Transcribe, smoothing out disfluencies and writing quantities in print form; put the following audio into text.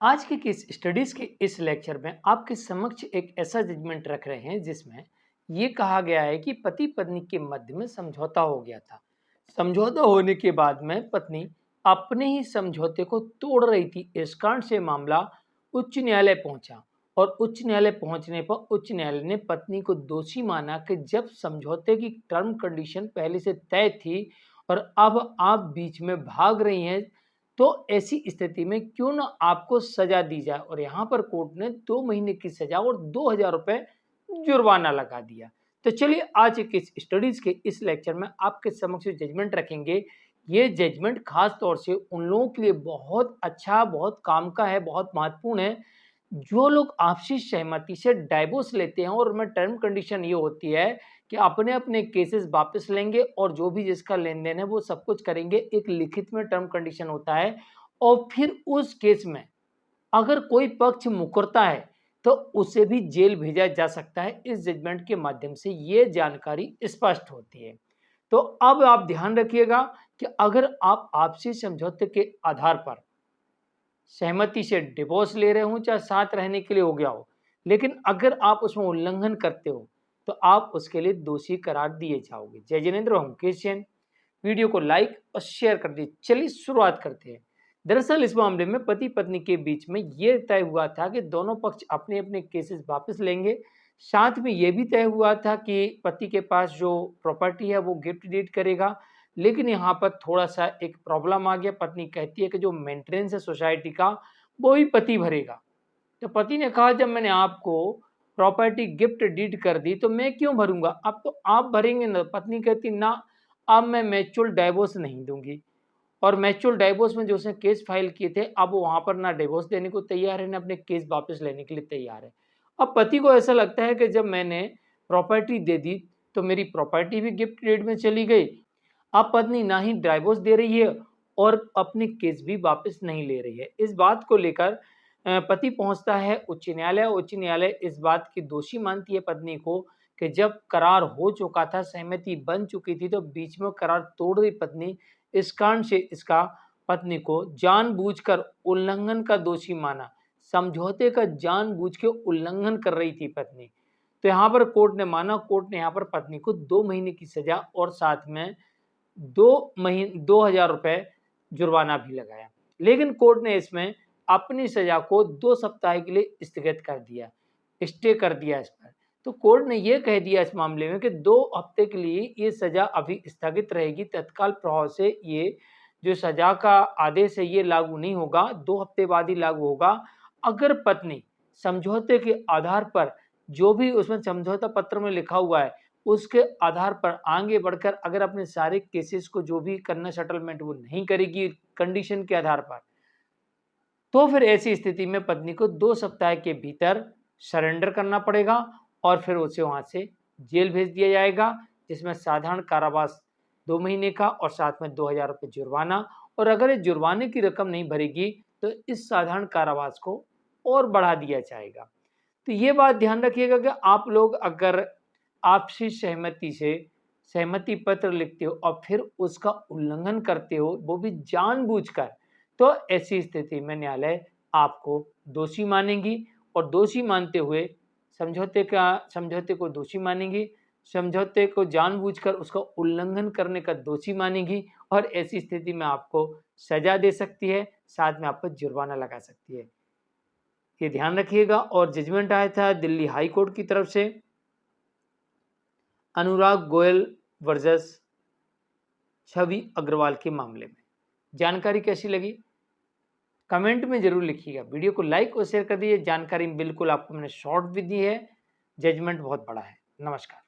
आज के case studies के इस लेक्चर में आपके समक्ष एक ऐसा जजमेंट रख रहे हैं जिसमें ये कहा गया है कि पति पत्नी के मध्य में समझौता हो गया था। समझौता होने के बाद में पत्नी अपने ही समझौते को तोड़ रही थी। इस कारण से मामला उच्च न्यायालय पहुंचा और उच्च न्यायालय पहुंचने पर उच्च न्यायालय ने पत्नी को दोषी माना कि जब समझौते की टर्म कंडीशन पहले से तय थी और अब आप बीच में भाग रही हैं, तो ऐसी स्थिति में क्यों ना आपको सजा दी जाए। और यहाँ पर कोर्ट ने 2 महीने की सजा और 2000 रुपए जुर्माना लगा दिया। तो चलिए आज के इस स्टडीज के इस लेक्चर में आपके समक्ष जजमेंट रखेंगे। ये जजमेंट खास तौर से उन लोगों के लिए बहुत अच्छा, बहुत काम का है, बहुत महत्वपूर्ण है जो लोग आपसी सहमति से डाइवोर्स लेते हैं। और उनमें टर्म कंडीशन ये होती है कि अपने अपने केसेस वापस लेंगे और जो भी जिसका लेन देन है वो सब कुछ करेंगे। एक लिखित में टर्म कंडीशन होता है और फिर उस केस में अगर कोई पक्ष मुकरता है तो उसे भी जेल भेजा जा सकता है। इस जजमेंट के माध्यम से ये जानकारी स्पष्ट होती है। तो अब आप ध्यान रखिएगा कि अगर आप आपसी समझौते के आधार पर सहमति से डिवोर्स ले रहे हो, चाहे साथ रहने के लिए हो गया हो, लेकिन अगर आप उसमें उल्लंघन करते हो तो आप उसके लिए दोषी करार दिए जाओगे। जय जिनेंद्र, हम क्रिश्चियन। वीडियो को लाइक और शेयर कर दीजिए। चलिए शुरुआत करते हैं। दरअसल इस मामले में पति पत्नी के बीच में यह तय हुआ था कि दोनों पक्ष अपने अपने केसेस वापस लेंगे। साथ में यह भी तय हुआ था कि पति के पास जो प्रॉपर्टी है वो गिफ्ट डीड करेगा। लेकिन यहाँ पर थोड़ा-सा एक प्रॉब्लम आ गया। पत्नी कहती है कि जो मेंटेनेंस है सोसाइटी का वो भी पति भरेगा। तो पति ने कहा जब मैंने आपको प्रॉपर्टी गिफ्ट डीड कर दी तो मैं क्यों भरूँगा? अब तो आप भरेंगे ना। पत्नी कहती ना, अब मैं म्यूचुअल डिवोर्स नहीं दूँगी। और म्यूचुअल डिवोर्स में जो उसने केस फाइल किए थे, अब वो वहाँ पर ना डिवोर्स देने को तैयार है, ना अपने केस वापस लेने के लिए तैयार है। अब पति को ऐसा लगता है कि जब मैंने प्रॉपर्टी दे दी तो मेरी प्रॉपर्टी भी गिफ्ट डीड में चली गई। अब पत्नी ना ही डिवोर्स दे रही है और अपनी केस भी वापस नहीं ले रही है। इस बात को लेकर पति पहुंचता है उच्च न्यायालय। उच्च न्यायालय इस बात की दोषी मानती है पत्नी को कि जब करार हो चुका था, सहमति बन चुकी थी, तो बीच में करार तोड़ दी पत्नी। इस कारण से इसका पत्नी को जानबूझकर उल्लंघन का दोषी माना। समझौते का जानबूझ के उल्लंघन कर रही थी पत्नी। तो यहाँ पर कोर्ट ने माना। कोर्ट ने यहाँ पर पत्नी को 2 महीने की सजा और साथ में 2000 रुपए जुर्माना भी लगाया। लेकिन कोर्ट ने इसमें अपनी सजा को 2 सप्ताह के लिए स्थगित कर दिया, स्टे कर दिया इस पर। तो कोर्ट ने यह कह दिया इस मामले में कि 2 हफ्ते के लिए ये सजा अभी स्थगित रहेगी। तत्काल प्रभाव से ये जो सजा का आदेश है ये लागू नहीं होगा, 2 हफ्ते बाद ही लागू होगा। अगर पत्नी समझौते के आधार पर जो भी उसमें समझौता पत्र में लिखा हुआ है उसके आधार पर आगे बढ़कर अगर अपने सारे केसेस को जो भी करना सेटलमेंट वो नहीं करेगी कंडीशन के आधार पर, तो फिर ऐसी स्थिति में पत्नी को 2 सप्ताह के भीतर सरेंडर करना पड़ेगा और फिर उसे वहां से जेल भेज दिया जाएगा, जिसमें साधारण कारावास 2 महीने का और साथ में 2000 रुपये जुर्माना। और अगर इस जुर्माने की रकम नहीं भरेगी तो इस साधारण कारावास को और बढ़ा दिया जाएगा। तो ये बात ध्यान रखिएगा कि आप लोग अगर आपसी सहमति से सहमति पत्र लिखते हो और फिर उसका उल्लंघन करते हो, वो भी जानबूझकर, तो ऐसी स्थिति में न्यायालय आपको दोषी मानेगी और दोषी मानते हुए समझौते को दोषी मानेगी, समझौते को जानबूझकर उसका उल्लंघन करने का दोषी मानेगी और ऐसी स्थिति में आपको सजा दे सकती है, साथ में आप पर जुर्माना लगा सकती है। ये ध्यान रखिएगा। और जजमेंट आया था दिल्ली हाई कोर्ट की तरफ से अनुराग गोयल वर्सेस छवि अग्रवाल के मामले में। जानकारी कैसी लगी कमेंट में जरूर लिखिएगा। वीडियो को लाइक और शेयर कर दीजिए। जानकारी बिल्कुल आपको मैंने शॉर्ट भी दी है। जजमेंट बहुत बड़ा है। नमस्कार।